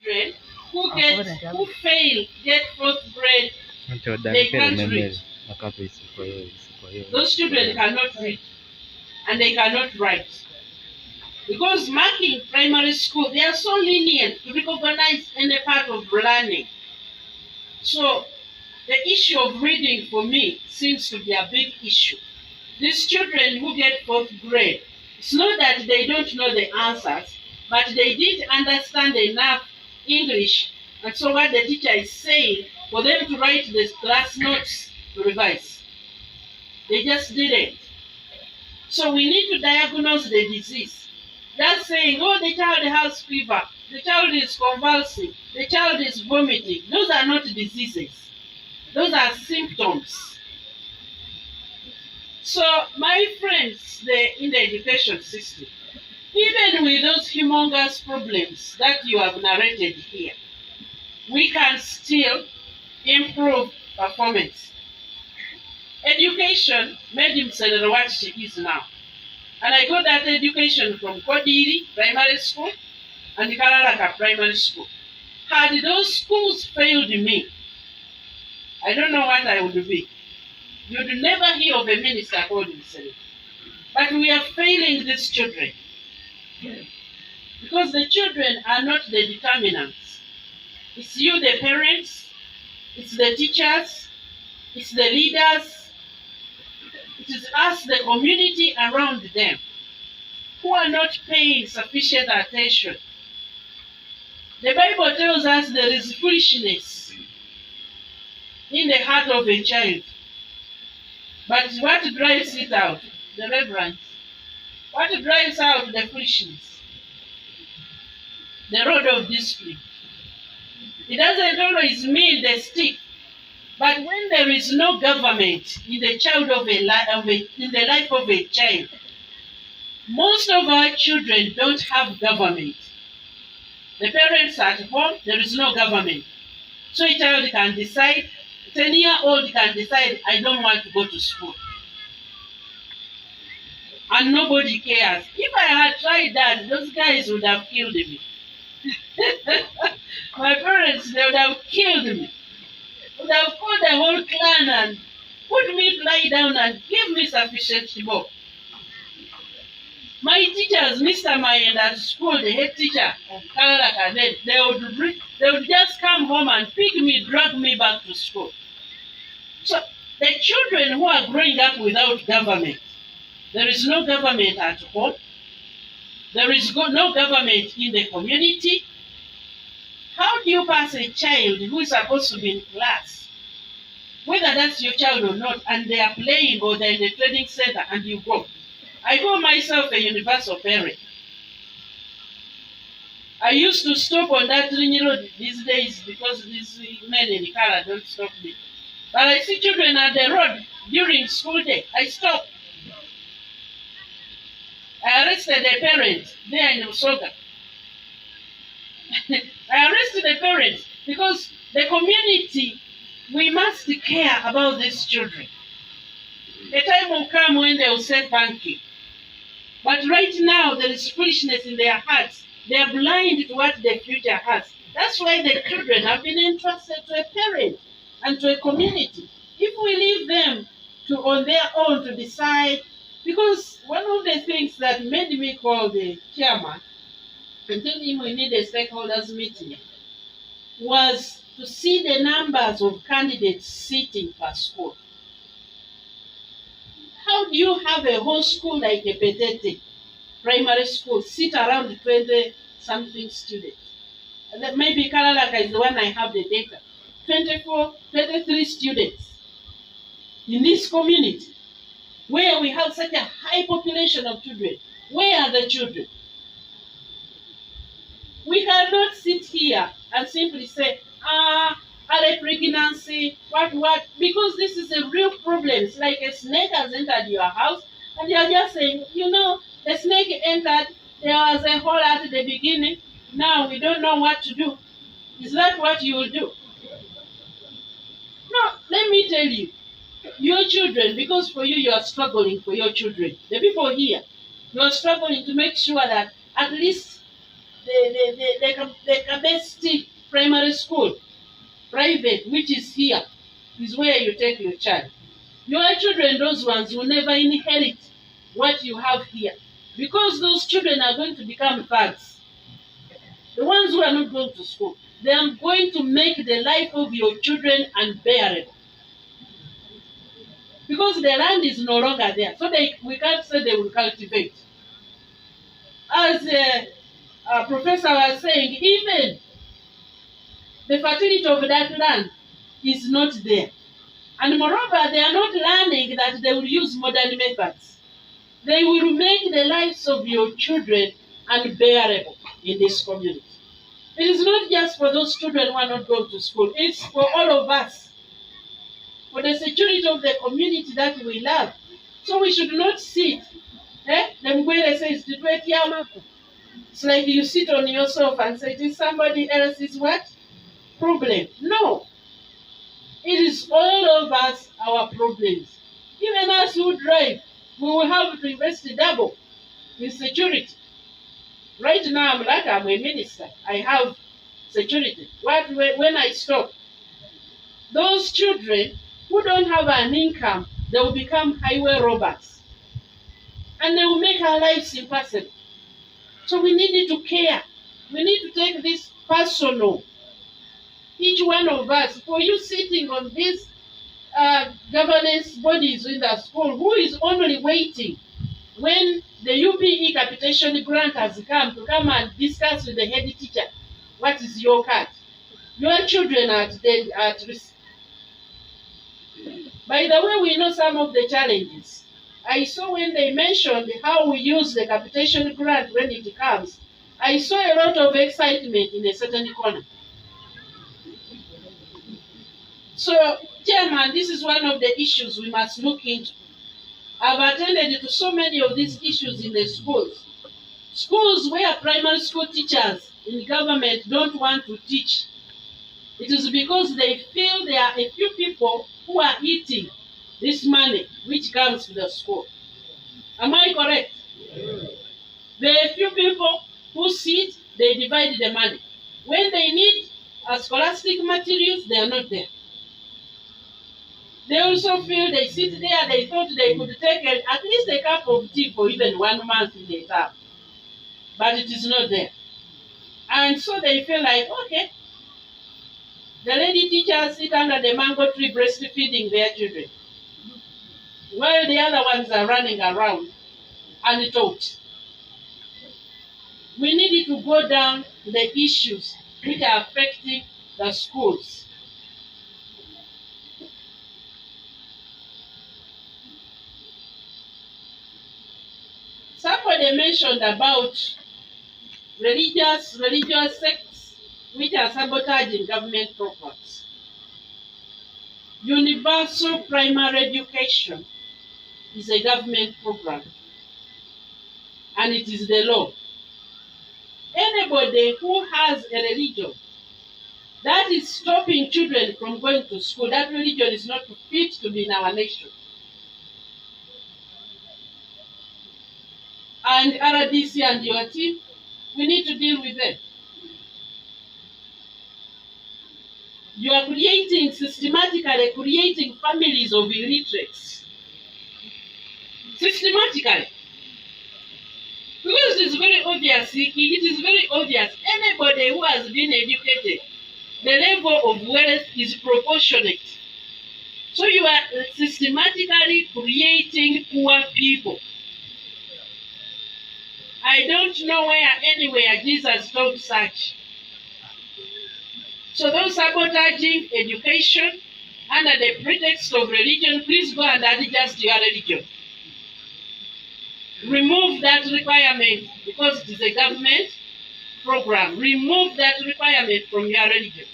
Children who fail get fourth grade, they can't read. Those children cannot read and they cannot write. Because marking primary school, they are so lenient to recognize any part of learning. So the issue of reading for me seems to be a big issue. These children who get fourth grade, it's not that they don't know the answers, but they didn't understand enough English. And so what the teacher is saying, for them to write the class notes to revise. They just didn't. So we need to diagnose the disease. That's saying, oh, the child has fever, the child is convulsing, the child is vomiting. Those are not diseases. Those are symptoms. So my friends, in the education system, even with those humongous problems that you have narrated here, we can still improve performance. Education made Musenero what she is now. And I got that education from Kodiri Primary School and Kalalaka Primary School. Had those schools failed me, I don't know what I would be. You'd never hear of a minister called Musenero. But we are failing these children. Because the children are not the determinants. It's you, the parents, it's the teachers, it's the leaders, it is us, the community around them, who are not paying sufficient attention. The Bible tells us there is foolishness in the heart of a child. But what drives it out? The reverence. What drives out the foolishness? The rod of discipline. It doesn't always mean the stick. But when there is no government in the in the life of a child, most of our children don't have government. The parents are at home, there is no government. So a child can decide, 10-year-old can decide, I don't want to go to school. And nobody cares. If I had tried that, those guys would have killed me. My parents, they would have killed me. Would have called the whole clan and put me lie down and give me sufficient smoke. My teachers, Mr. Mayen at school, the head teacher of Kalalaka, they would just come home and pick me, drag me back to school. So the children who are growing up without government, there is no government at home, there is no government in the community. How do you pass a child who is supposed to be in class, whether that's your child or not, and they are playing or they're in the training center and you go? I call myself a universal parent. I used to stop on that ring road these days because these men in the car don't stop me. But I see children at the road during school day. I stop. I arrested a parent there in Usoga. I arrested the parents because the community, we must care about these children. A time will come when they will say thank you. But right now, there is foolishness in their hearts. They are blind to what the future has. That's why the children have been entrusted to a parent and to a community. If we leave them on their own to decide, because one of the things that made me call the chairman and tell him we need a stakeholders meeting was to see the numbers of candidates sitting per school. How do you have a whole school like a Petete primary school sit around 20-something students? And then maybe Kalalaka is the one I have the data. 24, 23 students in this community where we have such a high population of children. Where are the children? We cannot sit here and simply say, early pregnancy, what, because this is a real problem. It's like a snake has entered your house and you're just saying, the snake entered, there was a hole at the beginning, now we don't know what to do. Is that what you will do? No, let me tell you, your children, because for you are struggling for your children, the people here, you are struggling to make sure that at least the Kabesti primary school, private, which is here, is where you take your child. Your children, those ones, will never inherit what you have here, because those children are going to become thugs. The ones who are not going to school, they are going to make the life of your children unbearable, because the land is no longer there. So we can't say they will cultivate. As a professor was saying, even the fertility of that land is not there. And moreover, they are not learning that they will use modern methods. They will make the lives of your children unbearable in this community. It is not just for those children who are not going to school. It's for all of us, for the security of the community that we love. So we should not sit. The Mgwele says, it's like you sit on yourself and say, it is somebody else's what? Problem. No. It is all of us, our problems. Even us who drive, we will have to invest double in security. Right now, I'm a minister. I have security. When I stop, those children who don't have an income, they will become highway robbers. And they will make our lives impossible. So we need to care. We need to take this personal. Each one of us, for you sitting on these governance bodies in the school, who is only waiting when the UPE capitation grant has come to come and discuss with the head teacher, what is your cut? Your children are at risk. By the way, we know some of the challenges. I saw when they mentioned how we use the capitation grant when it comes, I saw a lot of excitement in a certain corner. So, Chairman, this is one of the issues we must look into. I've attended to so many of these issues in the schools. Schools where primary school teachers in government don't want to teach. It is because they feel there are a few people who are eating this money which comes to the school. Am I correct? There are a few people who sit, they divide the money. When they need scholastic materials, they are not there. They also feel they sit there, they thought they could take at least a cup of tea for even 1 month in the term. But it is not there. And so they feel like, okay, the lady teachers sit under the mango tree breastfeeding their children, while the other ones are running around untaught. We need to go down to the issues which are affecting the schools. Somebody mentioned about religious sects which are sabotaging government programs. Universal primary education is a government program, and it is the law. Anybody who has a religion that is stopping children from going to school, that religion is not fit to be in our nation. And RDC and your team, we need to deal with them. You are systematically creating families of illiterates. Systematically. Because it is very obvious, anybody who has been educated, the level of wealth is proportionate. So you are systematically creating poor people. I don't know anywhere Jesus taught such. So those sabotaging education under the pretext of religion, please go and adjust your religion. Remove that requirement because it is a government program. Remove that requirement from your religion.